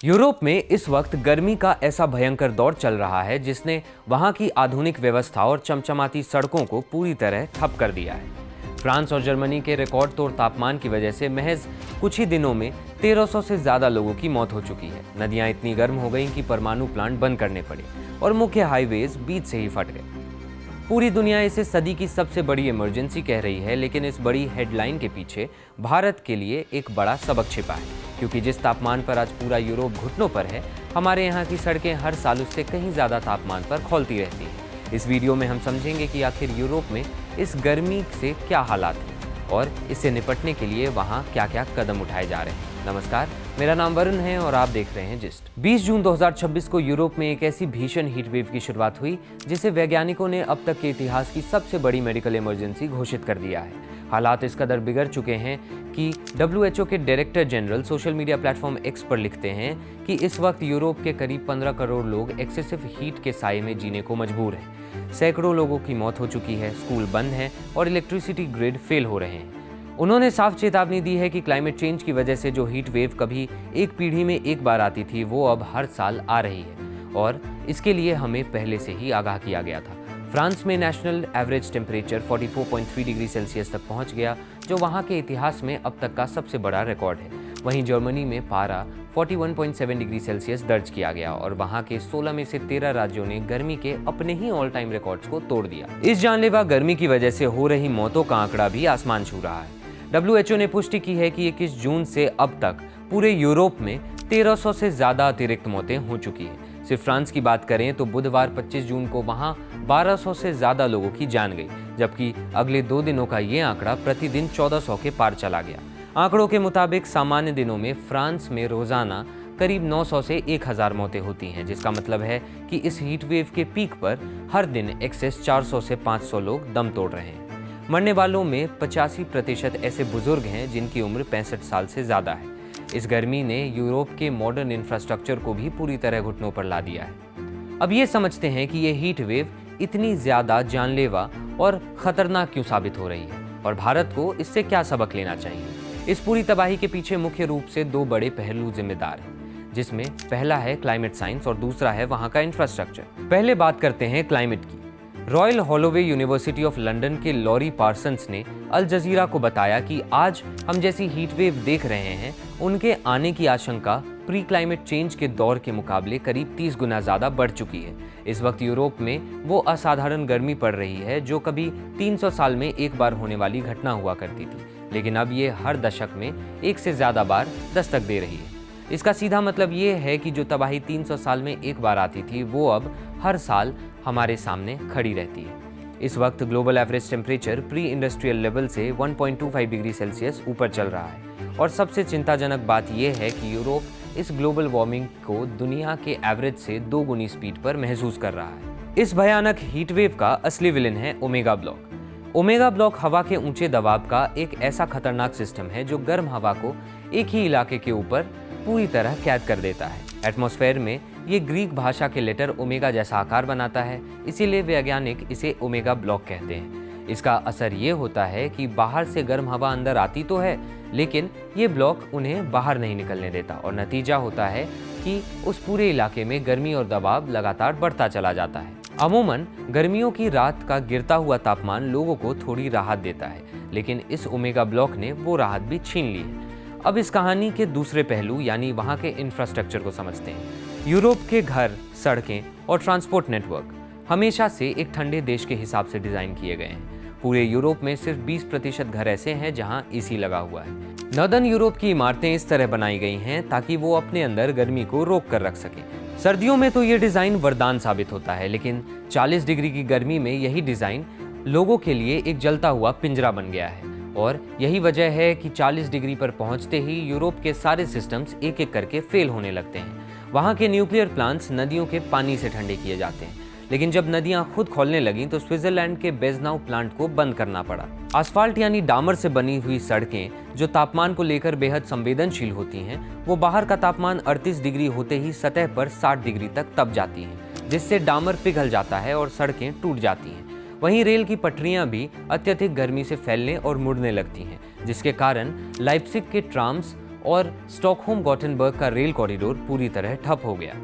Europe में इस वक्त गर्मी का ऐसा भयंकर दौर चल रहा है जिसने वहां की आधुनिक व्यवस्था और चमचमाती सड़कों को पूरी तरह ठप कर दिया है। फ्रांस और जर्मनी के रिकॉर्ड तोड़ तापमान की वजह से महज कुछ ही दिनों में 1300 से ज्यादा लोगों की मौत हो चुकी है। नदियां इतनी गर्म हो गईं कि परमाणु प्लांट बंद करने पड़े और मुख्य हाईवेज बीच से ही फट गए। पूरी दुनिया इसे सदी की सबसे बड़ी इमरजेंसी कह रही है, लेकिन इस बड़ी हेडलाइन के पीछे भारत के लिए एक बड़ा सबक छिपा है, क्योंकि जिस तापमान पर आज पूरा यूरोप घुटनों पर है, हमारे यहाँ की सड़कें हर साल उससे कहीं ज़्यादा तापमान पर खौलती रहती हैं। इस वीडियो में हम समझेंगे कि आखिर यूरोप में इस गर्मी से क्या हालात हैं और इससे निपटने के लिए वहाँ क्या क्या कदम उठाए जा रहे हैं। नमस्कार, मेरा नाम वरुण है और आप देख रहे हैं जिस्ट। 20 जून 2026 को यूरोप में एक ऐसी भीषण हीट वेव की शुरुआत हुई जिसे वैज्ञानिकों ने अब तक के इतिहास की सबसे बड़ी मेडिकल इमरजेंसी घोषित कर दिया है। हालात इस कदर बिगड़ चुके हैं कि WHO के director general social media platform x पर लिखते हैं कि इस वक्त यूरोप के करीब 15 करोड़ लोग एक्सेसिव हीट के साये में जीने को मजबूर हैं। सैकड़ों लोगों की मौत हो चुकी है, स्कूल बंद हैं और इलेक्ट्रिसिटी ग्रिड फेल हो रहे हैं। उन्होंने साफ चेतावनी दी है कि क्लाइमेट चेंज की वजह से जो हीट वेव कभी एक पीढ़ी में एक बार आती थी, वो अब हर साल आ रही है और इसके लिए हमें पहले से ही आगाह किया गया था। फ्रांस में national average temperature 44.3 degree Celsius तक पहुंच गया, जो वहां के इतिहास में अब तक का सबसे बड़ा रिकॉर्ड है। वहीं जर्मनी में पारा 41.7 डिग्री सेल्सियस दर्ज किया गया और वहां के 16 में से 13 राज्यों ने गर्मी के अपने ही ऑल टाइम रिकॉर्ड्स को तोड़ दिया। इस जानलेवा गर्मी की वजह से हो रही मौतों का आंकड़ा भी आसमान छू रहा है। WHO ने पुष्टि की है कि 21 जून से अब तक पूरे यूरोप में 1300 से ज्यादा अतिरिक्त मौतें हो चुकी हैं। सिर्फ फ्रांस की बात करें तो बुधवार 25 जून को वहां 1200 से ज्यादा लोगों की जान गई, जबकि अगले 2 दिनों का ये आंकड़ा प्रतिदिन 1400 के पार चला गया। आंकड़ों के मुताबिक सामान्य दिनों में फ्रांस में रोजाना करीब 900 से 1000 मौतें होती हैं, जिसका मतलब है कि इस हीट वेव के पीक पर हर दिन एक्सेस 400 से 500 लोग दम तोड़ रहे हैं। मरने वालों में 85% ऐसे बुजुर्ग हैं जिनकी उम्र 65 साल से ज़्यादा है। इस गर्मी ने यूरोप के मॉडर्न इंफ्रास्ट्रक्चर को भी पूरी तरह घुटनों पर ला दिया है। अब ये समझते हैं कि ये हीट वेव इतनी ज़्यादा जानलेवा और ख़तरनाक क्यों साबित हो रही है और भारत को इससे क्या सबक लेना चाहिए। इस पूरी तबाही के पीछे मुख्य रूप से 2 बड़े पहलू जिम्मेदार हैं, जिसमें पहला है क्लाइमेट साइंस और दूसरा है वहाँ का इंफ्रास्ट्रक्चर। पहले बात करते हैं क्लाइमेट की। Royal Holloway university of London के लॉरी पार्सन्स ने अल जजीरा को बताया कि आज हम जैसी हीट वेव देख रहे हैं, उनके आने की आशंका प्री क्लाइमेट चेंज के दौर के मुकाबले करीब 30 गुना ज़्यादा बढ़ चुकी है। इस वक्त यूरोप में वो असाधारण गर्मी पड़ रही है जो कभी 300 साल में एक बार होने वाली घटना हुआ करती थी, लेकिन अब ये हर दशक में एक से ज़्यादा बार दस्तक दे रही है। इसका सीधा मतलब ये है कि जो तबाही 300 साल में एक बार आती थी, वो अब हर साल हमारे सामने खड़ी रहती है। इस वक्त global average temperature pre industrial level से 1.25 डिग्री सेल्सियस ऊपर चल रहा है और सबसे चिंताजनक बात यह है कि यूरोप इस ग्लोबल वार्मिंग को दुनिया के एवरेज से 2 गुनी स्पीड पर महसूस कर रहा है। इस भयानक हीट वेव का असली विलेन है ओमेगा ब्लॉक। ओमेगा ब्लॉक हवा के ऊंचे दबाव का एक ऐसा खतरनाक सिस्टम है जो गर्म हवा को एक ही इलाके के ऊपर पूरी तरह कैद कर देता है। एटमॉस्फेयर में ये ग्रीक भाषा के लेटर ओमेगा जैसा आकार बनाता है, इसीलिए वैज्ञानिक इसे ओमेगा ब्लॉक कहते हैं। इसका असर ये होता है कि बाहर से गर्म हवा अंदर आती तो है, लेकिन ये ब्लॉक उन्हें बाहर नहीं निकलने देता और नतीजा होता है कि उस पूरे इलाके में गर्मी और दबाव लगातार बढ़ता चला जाता है। अमूमन गर्मियों की रात का गिरता हुआ तापमान लोगों को थोड़ी राहत देता है, लेकिन इस ओमेगा ब्लॉक ने वो राहत भी छीन ली है। अब इस कहानी के दूसरे पहलू यानी वहाँ के इंफ्रास्ट्रक्चर को समझते हैं। यूरोप के घर, सड़कें और ट्रांसपोर्ट नेटवर्क हमेशा से एक ठंडे देश के हिसाब से डिज़ाइन किए गए हैं। पूरे यूरोप में सिर्फ 20% घर ऐसे हैं जहां एसी लगा हुआ है। नॉर्दर्न यूरोप की इमारतें इस तरह बनाई गई हैं ताकि वो अपने अंदर गर्मी को रोक कर रख सकें। सर्दियों में तो ये डिज़ाइन वरदान साबित होता है, लेकिन 40 डिग्री की गर्मी में यही डिज़ाइन लोगों के लिए एक जलता हुआ पिंजरा बन गया है और यही वजह है कि 40 डिग्री पर पहुंचते ही यूरोप के सारे सिस्टम्स एक एक करके फेल होने लगते हैं। वहाँ के न्यूक्लियर प्लांट्स नदियों के पानी से ठंडे किए जाते हैं, लेकिन जब नदियाँ खुद खोलने लगीं तो स्विट्जरलैंड के बेजनाउ प्लांट को बंद करना पड़ा। आसफाल्ट यानी डामर से बनी हुई सड़कें जो तापमान को लेकर बेहद संवेदनशील होती हैं, वो बाहर का तापमान 38 डिग्री होते ही सतह पर 60 डिग्री तक तप जाती हैं, जिससे डामर पिघल जाता है और सड़कें टूट जाती हैं। वहीं रेल की पटरियां भी अत्यधिक गर्मी से फैलने और मुड़ने लगती हैं, जिसके कारण लाइप्जिग के ट्राम्स और स्टॉकहोम गॉटेनबर्ग का रेल कॉरिडोर पूरी तरह ठप हो गया।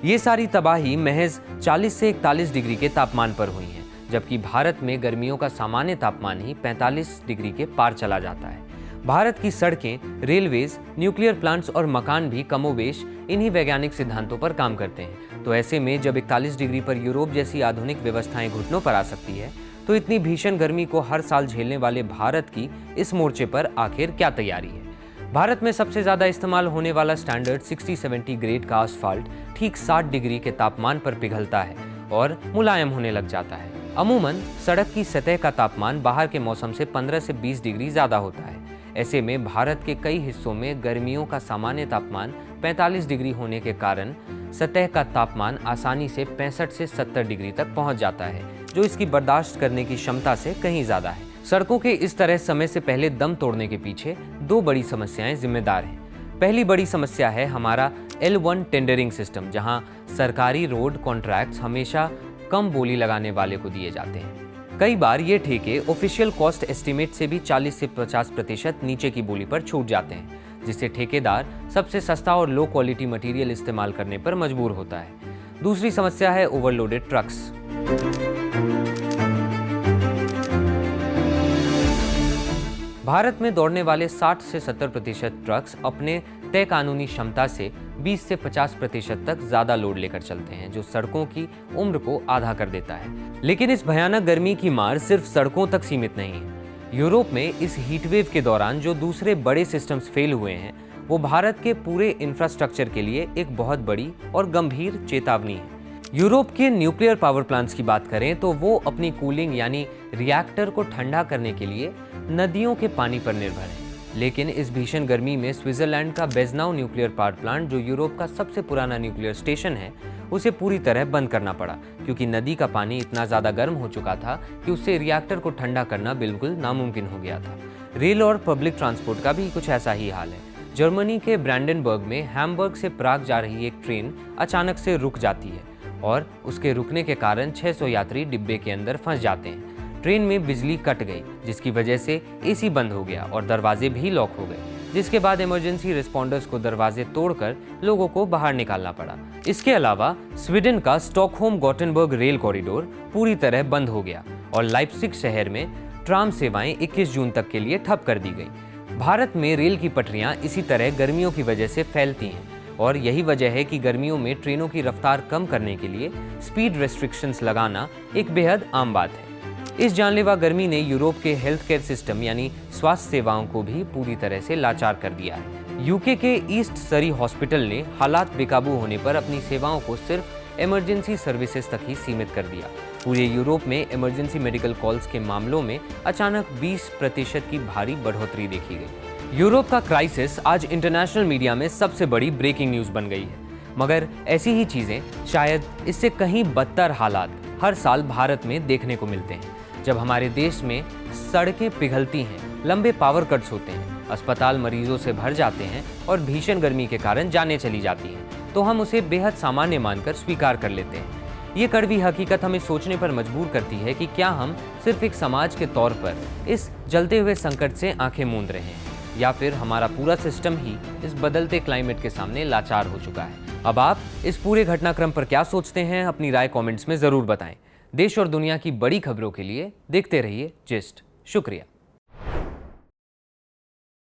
ये सारी तबाही महज 40 से 41 डिग्री के तापमान पर हुई है, जबकि भारत में गर्मियों का सामान्य तापमान ही 45 डिग्री के पार चला जाता है। भारत की सड़कें, रेलवेज, न्यूक्लियर प्लांट्स और मकान भी कमोबेश इन्हीं वैज्ञानिक सिद्धांतों पर काम करते हैं। तो ऐसे में जब 41 डिग्री पर यूरोप जैसी आधुनिक व्यवस्थाएं घुटनों पर आ सकती है, तो इतनी भीषण गर्मी को हर साल झेलने वाले भारत की इस मोर्चे पर आखिर क्या तैयारी है। भारत में सबसे ज्यादा इस्तेमाल होने वाला स्टैंडर्ड 60-70 ग्रेड का आसफाल्ट ठीक 60 डिग्री के तापमान पर पिघलता है और मुलायम होने लग जाता है। अमूमन सड़क की सतह का तापमान बाहर के मौसम से 15 से 20 डिग्री ज्यादा होता है। ऐसे में भारत के कई हिस्सों में गर्मियों का सामान्य तापमान 45 डिग्री होने के कारण सतह का तापमान आसानी से 65 से 70 डिग्री तक पहुंच जाता है, जो इसकी बर्दाश्त करने की क्षमता से कहीं ज्यादा है। सड़कों के इस तरह समय से पहले दम तोड़ने के पीछे दो बड़ी समस्याएं जिम्मेदार हैं। पहली बड़ी समस्या है हमारा L1 टेंडरिंग सिस्टम, जहां सरकारी रोड कॉन्ट्रैक्ट्स हमेशा कम बोली लगाने वाले को दिए जाते हैं। कई बार ये ठेके ऑफिशियल कॉस्ट एस्टीमेट से भी 40 से 50% नीचे की बोली पर छूट जाते हैं, जिससे ठेकेदार सबसे सस्ता और लो क्वालिटी मटेरियल इस्तेमाल करने पर मजबूर होता है। दूसरी समस्या है ओवरलोडेड ट्रक्स। भारत में दौड़ने वाले 60 से 70% ट्रक्स अपने तय कानूनी क्षमता से 20 से 50% तक ज्यादा लोड लेकर चलते हैं, जो सड़कों की उम्र को आधा कर देता है। लेकिन इस भयानक गर्मी की मार सिर्फ सड़कों तक सीमित नहीं है। यूरोप में इस हीटवेव के दौरान जो दूसरे बड़े सिस्टम्स फेल हुए हैं, वो भारत के पूरे इंफ्रास्ट्रक्चर के लिए एक बहुत बड़ी और गंभीर चेतावनी है। यूरोप के न्यूक्लियर पावर प्लांट्स की बात करें तो वो अपनी कूलिंग यानी रिएक्टर को ठंडा करने के लिए नदियों के पानी पर निर्भर है। लेकिन इस भीषण गर्मी में स्विट्जरलैंड का बेजनाउ न्यूक्लियर पावर प्लांट, जो यूरोप का सबसे पुराना न्यूक्लियर स्टेशन है, उसे पूरी तरह बंद करना पड़ा, क्योंकि नदी का पानी इतना ज़्यादा गर्म हो चुका था कि उससे रिएक्टर को ठंडा करना बिल्कुल नामुमकिन हो गया था। रेल और पब्लिक ट्रांसपोर्ट का भी कुछ ऐसा ही हाल है। जर्मनी के ब्रांडेनबर्ग में हैम्बर्ग से प्राग जा रही एक ट्रेन अचानक से रुक जाती है और उसके रुकने के कारण 600 यात्री डिब्बे के अंदर फंस जाते हैं। ट्रेन में बिजली कट गई, जिसकी वजह से एसी बंद हो गया और दरवाजे भी लॉक हो गए, जिसके बाद इमरजेंसी रिस्पॉन्डर्स को दरवाजे तोड़कर लोगों को बाहर निकालना पड़ा। इसके अलावा स्वीडन का स्टॉकहोम गॉटेनबर्ग रेल कॉरिडोर पूरी तरह बंद हो गया और लाइप्जिग शहर में ट्राम सेवाएं 21 जून तक के लिए ठप कर दी गई। भारत में रेल की पटरियां इसी तरह गर्मियों की वजह से फैलती हैं और यही वजह है कि गर्मियों में ट्रेनों की रफ्तार कम करने के लिए स्पीड रेस्ट्रिक्शंस लगाना एक बेहद आम बात है। इस जानलेवा गर्मी ने यूरोप के हेल्थ केयर सिस्टम यानी स्वास्थ्य सेवाओं को भी पूरी तरह से लाचार कर दिया है। यूके के ईस्ट सरी हॉस्पिटल ने हालात बेकाबू होने पर अपनी सेवाओं को सिर्फ इमरजेंसी सर्विसेज तक ही सीमित कर दिया। पूरे यूरोप में इमरजेंसी मेडिकल कॉल्स के मामलों में अचानक 20% की भारी बढ़ोतरी देखी गई। यूरोप का क्राइसिस आज इंटरनेशनल मीडिया में सबसे बड़ी ब्रेकिंग न्यूज बन गई है, मगर ऐसी ही चीजें, शायद इससे कहीं बदतर हालात हर साल भारत में देखने को मिलते हैं। जब हमारे देश में सड़कें पिघलती हैं, लंबे पावर कट्स होते हैं, अस्पताल मरीजों से भर जाते हैं और भीषण गर्मी के कारण जानें चली जाती हैं, तो हम उसे बेहद सामान्य मानकर स्वीकार कर लेते हैं। ये कड़वी हकीकत हमें सोचने पर मजबूर करती है कि क्या हम सिर्फ एक समाज के तौर पर इस जलते हुए संकट से आंखें मूंद रहे हैं, या फिर हमारा पूरा सिस्टम ही इस बदलते क्लाइमेट के सामने लाचार हो चुका है। अब आप इस पूरे घटनाक्रम पर क्या सोचते हैं, अपनी राय कमेंट्स में जरूर बताएं। देश और दुनिया की बड़ी खबरों के लिए देखते रहिए जिस्ट। शुक्रिया।